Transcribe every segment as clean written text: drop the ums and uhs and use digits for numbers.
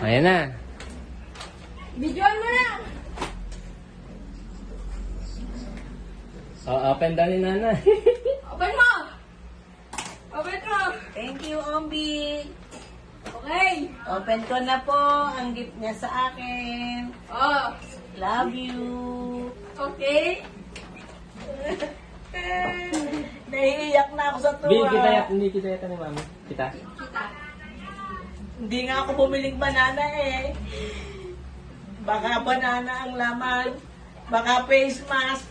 Ayan na. Videoan mo na! Open daw ni Nanay. Open mo! Open mo! Thank you, Ombi. Okay! Open ko na po ang gift niya sa akin. Oh! Love you. Okay! Naiiyak na ako sa Bi, tuwa. hindi kita yata ni Mami. Kita? Hindi nga ako bumiling banana eh. Baka banana ang laman. Baka face mask.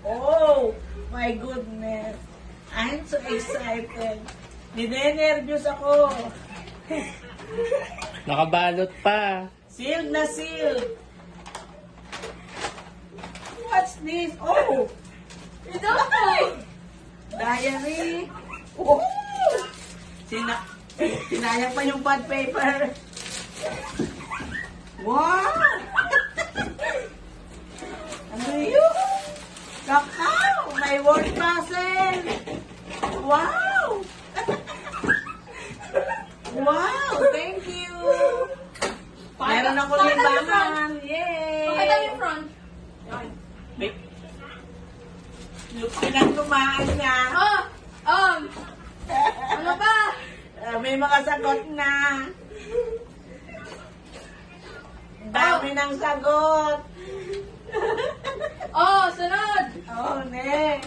Oh, my goodness. I'm so excited. Ninenervyos ako. Nakabalot pa. Sealed na sealed. What's this? Oh, Ito ako! diary. Oh. Sinayang pa yung pad paper. Wow! Ano yun? Kakao! May word puzzle! Wow! Wow! Thank you! Meron ako libangan! Yay! Pakita mo yung front. Pinaglumaan niya. Oh! Ano ba? May mga sagot na. Dami ng sagot. Oh! Sunod! Oh, ne.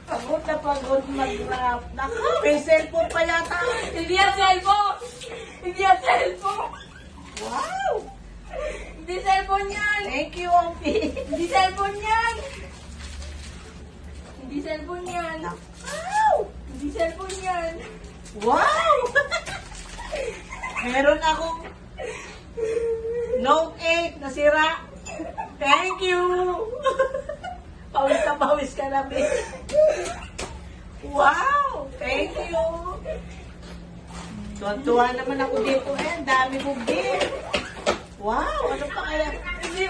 Pagod na pagod mag-rap. Naku, may cellphone pa yata. Hindi yan cellphone! Hindi yan cellphone! Wow! Hindi cellphone yan! Thank you, Ompi. Hindi cellphone yan! Hindi cellphone yan! Wow! Hindi cellphone yan! Wow! Meron akong Note 8 na sira. Thank you! Pawis ka na, babe. Wow! Thank you! Tuwan-tuwa naman ako dito eh. Ang dami kong gift. Wow! Ano pa kaya? Hindi...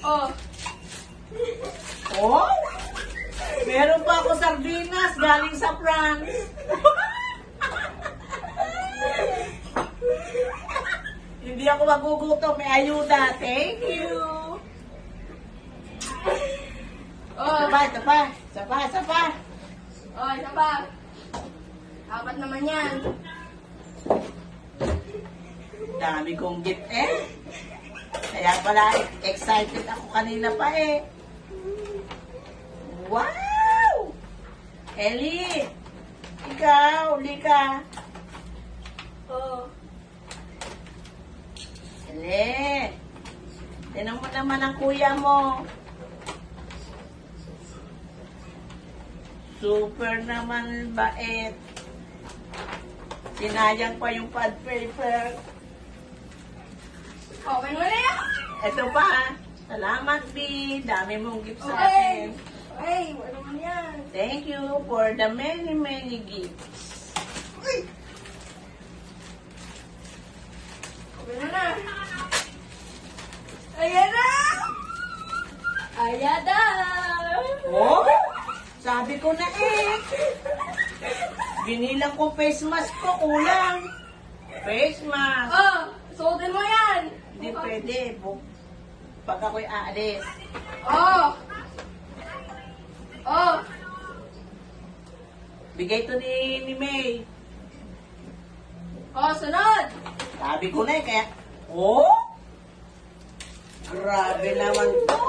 Oh! Oh! Meron pa ako sardinas galing sa France. Hindi ako magugutom. May ayuda. Thank you! Oh! Isa pa. Oh, isa pa! Apat naman yan! Dami kong gift eh. Kaya pala excited ako kanina pa eh. Wow! Ellie! Ikaw, Lika. Oh! Ellie! Tinan mo naman ang kuya mo. Super naman bait. Sinayang pa yung pad paper. Open mo na yan! Ito pa. Salamat, B. Dami mong gift sa Okay! akin. Okay, wala mo yan! Thank you for the many, many gifts. Open mo na! Ayan na! Ayan na! Oh, sabi ko na eh. Binilang ko face mask ko, kulang. Face mask. Oh! Suotin mo yan! Hindi pwede. Pag ako'y aalis. Oh! Oh! Bigay to ni May. Oh, sunod! Sabi ko na eh, kaya... Oh! Grabe naman to.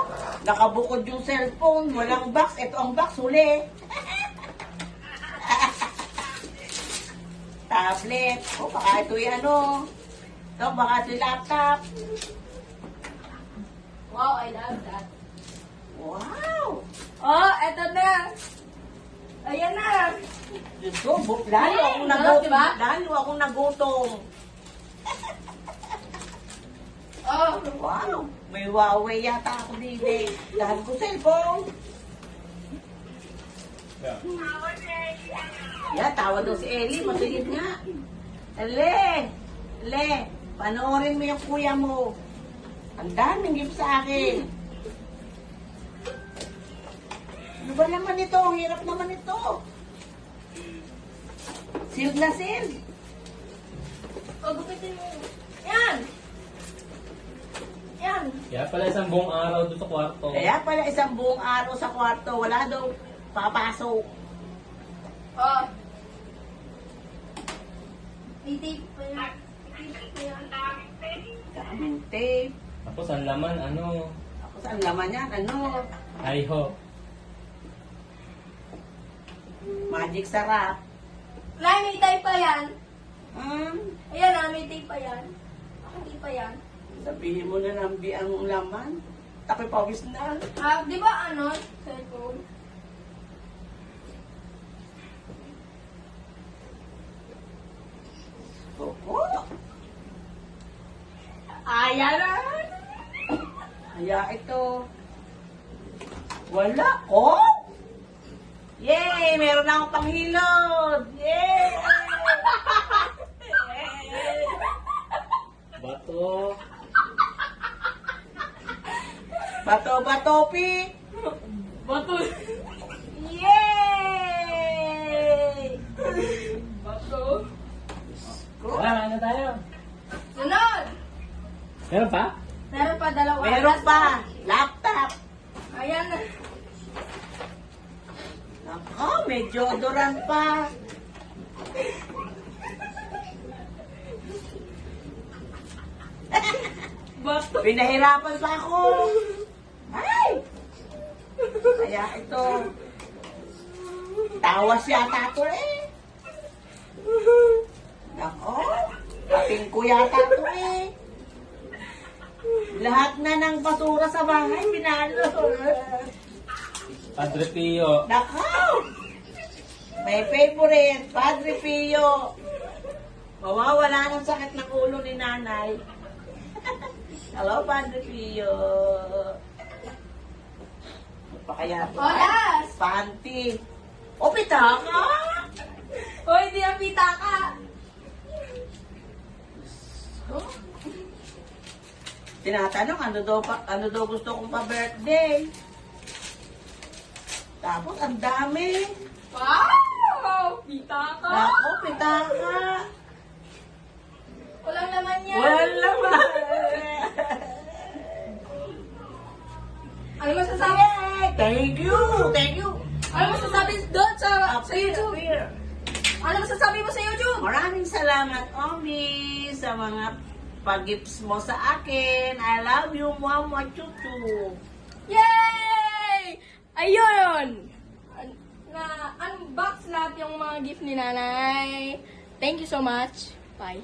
Nakabukod yung cellphone. Walang box. Ito ang box, huli. Tablet. O, baka ito yung ano. Ito, baka ito yung laptop. Wow, I love that. Wow! Oh, eto na! Ayan na! Diyos ko, lalo akong Sarap, nagutom. diba? Lalo akong nagutom. Oh! Wow! May Huawei yata ako dito eh. Dahil ko cellphone. Yeah, tawa daw si Ellie. Masigit nga. Le, panoorin mo yung kuya mo. Ang daming gift sa akin. Ano ba naman ito? Ang hirap naman ito. Sealed na sealed. Pagupitin mo. Yan! Yan! Kaya pala isang buong araw doon sa kwarto. Kaya pala isang buong araw sa kwarto, wala daw papasok. Oh. Titip pa yan. Titip pa yan. Daming tape. Tapos ang laman, ano, Tapos ang laman yan, ano? ay ho. Magic sarap. Nay, may tape pa yan. Ayan, May tape pa yan. Hindi pa yan. sabihin mo na lang ang laman. Takay pawis na. Di ba ano? Cellphone? Opo. Ayan na. Kaya ito. Wala ko. Yay! Meron na akong panghilod. Yay! Bato. Bato-bato, pi. Bato. Yay! Bato. Wala na tayo. Sunod! Meron pa? Meron pa dalawa. Meron pa. Laptop. Ayan na. Nako, may deodorant pa. Bato. Pinahirapan pa ako. Ay! Kaya ito. Tawas yata ito eh. Nako. Ating ko yata ito eh. Lahat na ng basura sa bahay, pinalo. Padre Pio. Nako. May favorite, Padre Pio. Mawawala ng sakit ng ulo ni nanay. Hello, Padre Pio. Pa kaya ito? Oras! Panty. O, pitaka! O, hindi ang pita ka. Tinatanong, ano daw gusto kong pa-birthday? Tapos, ang dami. Wow! Pita ka. Ako, pitaka. Walang laman yan. Wala ba? Ano masasabi? Thank you! Thank you! Ano masasabi doon sa YouTube? Here. Ano masasabi mo sa YouTube? Maraming salamat, Omi, sa mga pag-gifts mo sa akin. I love you, Mama Chuchu. Yay! Ayun! Na-unbox lahat yung mga gift ni nanay. Thank you so much. Bye.